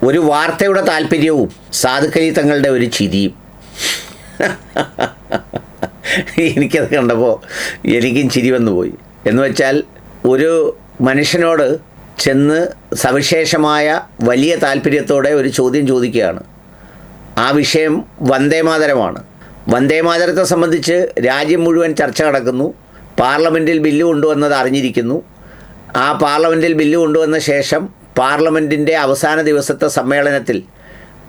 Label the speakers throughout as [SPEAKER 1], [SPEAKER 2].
[SPEAKER 1] ഒരു വാർത്തയുടെ താല്പര്യവും സാധുക്കലി തങ്ങളുടെ ഒരു ചിരിയും. എനിക്കത് കണ്ടപ്പോൾ എനിക്കും ചിരി വന്നു പോയി. എന്ന് വെച്ചാൽ ഒരു മനുഷ്യനോട് ചെന്ന് സവിശേഷമായ വലിയ താല്പര്യത്തോടെ ഒരു ചോദ്യം ചോദിക്കുകയാണ്. ആ വിഷയം വന്ദേമാതരമാണ്. വന്ദേമാതരത്തെ സംബന്ധിച്ച് രാജ്യം മുഴുവൻ ചർച്ച നടക്കുന്നു. പാർലമെൻറ്റിൽ ബില്ല് കൊണ്ടുവന്നത് അറിഞ്ഞിരിക്കുന്നു. ആ പാർലമെൻറ്റിൽ ബില്ല് കൊണ്ടുവന്ന ശേഷം പാർലമെൻറ്റിൻ്റെ അവസാന ദിവസത്തെ സമ്മേളനത്തിൽ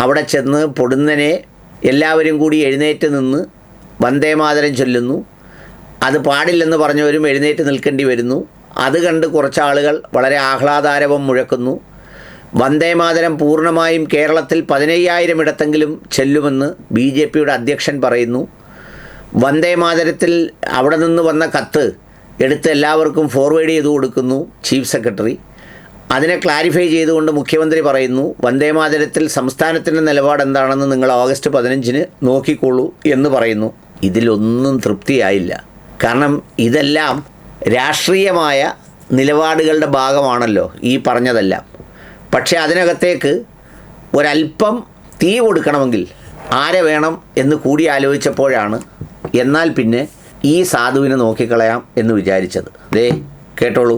[SPEAKER 1] അവിടെ ചെന്ന് പൊടുന്നനെ എല്ലാവരും കൂടി എഴുന്നേറ്റ് നിന്ന് വന്ദേമാതരം ചൊല്ലുന്നു. അത് പാടില്ലെന്ന് പറഞ്ഞവരും എഴുന്നേറ്റ് നിൽക്കേണ്ടി വരുന്നു. അത് കണ്ട് കുറച്ച് ആളുകൾ വളരെ ആഹ്ലാദാരവം മുഴക്കുന്നു. വന്ദേമാതരം പൂർണ്ണമായും കേരളത്തിൽ 15,000 ഇടത്തെങ്കിലും ചെല്ലുമെന്ന് BJPയുടെ അധ്യക്ഷൻ പറയുന്നു. വന്ദേമാതരത്തിൽ അവിടെ നിന്ന് വന്ന കത്ത് എടുത്ത് എല്ലാവർക്കും ഫോർവേഡ് ചെയ്തു കൊടുക്കുന്നു ചീഫ് സെക്രട്ടറി. അതിനെ ക്ലാരിഫൈ ചെയ്തുകൊണ്ട് മുഖ്യമന്ത്രി പറയുന്നു, വന്ദേമാതരത്തിൽ സംസ്ഥാനത്തിൻ്റെ നിലപാട് എന്താണെന്ന് നിങ്ങൾ ഓഗസ്റ്റ് 15-ന് നോക്കിക്കോളൂ എന്ന് പറയുന്നു. ഇതിലൊന്നും തൃപ്തിയായില്ല. കാരണം ഇതെല്ലാം രാഷ്ട്രീയമായ നിലപാടുകളുടെ ഭാഗമാണല്ലോ ഈ പറഞ്ഞതെല്ലാം. പക്ഷേ അതിനകത്തേക്ക് ഒരല്പം തീ കൊടുക്കണമെങ്കിൽ ആരെ വേണം എന്ന് കൂടി ആലോചിച്ചപ്പോഴാണ് എന്നാൽ പിന്നെ ഈ സാധുവിനെ നോക്കിക്കളയാം എന്ന് വിചാരിച്ചത്. ദേ കേട്ടോളൂ.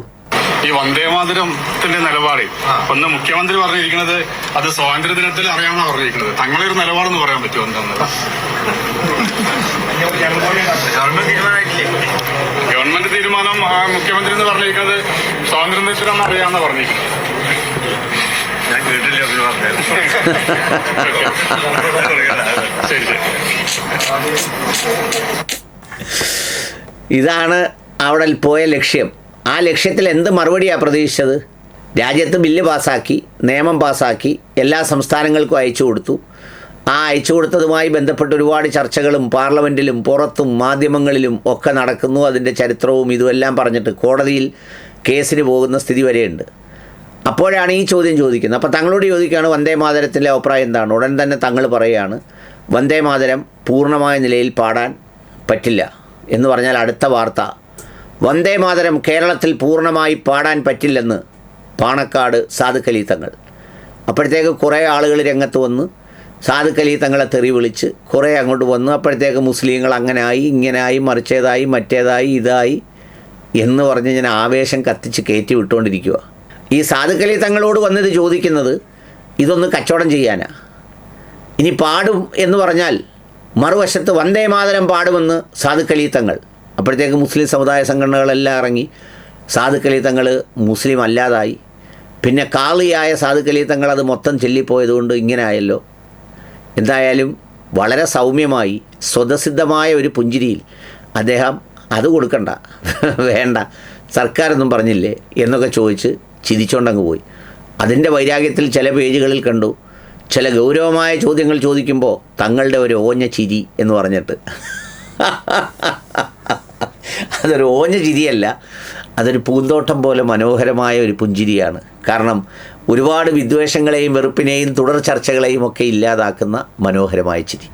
[SPEAKER 2] ഈ വന്ദേമാതരത്തിന്റെ നിലപാട് ഒന്ന് മുഖ്യമന്ത്രി പറഞ്ഞിരിക്കുന്നത് അത് സ്വാതന്ത്ര്യ ദിനത്തിൽ അറിയാമെന്നാണ് പറഞ്ഞിരിക്കുന്നത്. തങ്ങളെ ഒരു നിലപാടെന്ന് പറയാൻ പറ്റുമോ? എന്താണെന്ന് ഗവൺമെന്റ് തീരുമാനം മുഖ്യമന്ത്രി എന്ന് പറഞ്ഞിരിക്കുന്നത് സ്വാതന്ത്ര്യ ദിനത്തിലാണെന്ന് അറിയാമെന്നാണ് പറഞ്ഞിരിക്കുന്നത്. ഞാൻ കേട്ടില്ല. ശരി ശരി.
[SPEAKER 1] ഇതാണ് അവിടെ പോയ ലക്ഷ്യം. ആ ലക്ഷ്യത്തിൽ എന്ത് മറുപടിയാണ് പ്രതീക്ഷിച്ചത്? രാജ്യത്ത് ബില്ല് പാസ്സാക്കി, നിയമം പാസ്സാക്കി, എല്ലാ സംസ്ഥാനങ്ങൾക്കും അയച്ചു കൊടുത്തു. ആ അയച്ചു കൊടുത്തതുമായി ബന്ധപ്പെട്ട് ഒരുപാട് ചർച്ചകളും പാർലമെൻറ്റിലും പുറത്തും മാധ്യമങ്ങളിലും ഒക്കെ നടക്കുന്നു. അതിൻ്റെ ചരിത്രവും ഇതുമെല്ലാം പറഞ്ഞിട്ട് കോടതിയിൽ കേസിന് പോകുന്ന സ്ഥിതി വരെയുണ്ട്. അപ്പോഴാണ് ഈ ചോദ്യം ചോദിക്കുന്നത്. അപ്പോൾ തങ്ങളോട് ചോദിക്കുകയാണ് വന്ദേമാതരത്തിൻ്റെ അഭിപ്രായം എന്താണ്. ഉടൻ തന്നെ തങ്ങൾ പറയുകയാണ് വന്ദേമാതരം പൂർണ്ണമായ നിലയിൽ പാടാൻ പറ്റില്ല എന്ന് പറഞ്ഞാൽ അടുത്ത വാർത്ത വന്ദേമാതരം കേരളത്തിൽ പൂർണ്ണമായി പാടാൻ പറ്റില്ലെന്ന് പാണക്കാട് സാധുക്കലി തങ്ങൾ. അപ്പോഴത്തേക്ക് കുറേ ആളുകൾ രംഗത്ത് വന്ന് സാധുക്കലി തങ്ങളെ തെറി വിളിച്ച് കുറേ അങ്ങോട്ട് വന്നു. അപ്പോഴത്തേക്ക് മുസ്ലിങ്ങൾ അങ്ങനായി ഇങ്ങനായി മറിച്ചേതായി മറ്റേതായി ഇതായി എന്ന് പറഞ്ഞ് ഞാൻ ആവേശം കത്തിച്ച് കയറ്റി വിട്ടുകൊണ്ടിരിക്കുക. ഈ സാധുക്കലി തങ്ങളോട് വന്നിത് ചോദിക്കുന്നത് ഇതൊന്ന് കച്ചവടം ചെയ്യാനാ. ഇനി പാടും എന്ന് പറഞ്ഞാൽ മറുവശത്ത് വന്ദേമാതരം പാടുമെന്ന് സാധുക്കലി തങ്ങൾ. അപ്പോഴത്തേക്ക് മുസ്ലിം സമുദായ സംഘടനകളെല്ലാം ഇറങ്ങി. സാധുക്കലി തങ്ങൾ മുസ്ലിം അല്ലാതായി. പിന്നെ കാളിയായ സാധുക്കലി തങ്ങൾ അത് മൊത്തം ചൊല്ലിപ്പോയതുകൊണ്ട് ഇങ്ങനെ ആയല്ലോ. എന്തായാലും വളരെ സൗമ്യമായി സ്വതസിദ്ധമായ ഒരു പുഞ്ചിരിയിൽ അദ്ദേഹം അത് കൊടുക്കണ്ട, വേണ്ട, സർക്കാരൊന്നും പറഞ്ഞില്ലേ എന്നൊക്കെ ചോദിച്ച് ചിരിച്ചോണ്ടങ്ങ് പോയി. അതിൻ്റെ വൈരാഗ്യത്തിൽ ചില പേജുകളിൽ കണ്ടു ചില ഗൗരവമായ ചോദ്യങ്ങൾ ചോദിക്കുമ്പോൾ തങ്ങളുടെ ഒരു ഓഞ്ഞ ചിരി എന്ന് പറഞ്ഞിട്ട്. അതൊരു ഓഞ്ഞ ചിരിയല്ല, അതൊരു പൂന്തോട്ടം പോലെ മനോഹരമായ ഒരു പുഞ്ചിരിയാണ്. കാരണം ഒരുപാട് വിദ്വേഷങ്ങളെയും വെറുപ്പിനെയും തുടർ ചർച്ചകളെയും ഒക്കെ ഇല്ലാതാക്കുന്ന മനോഹരമായ ചിരി.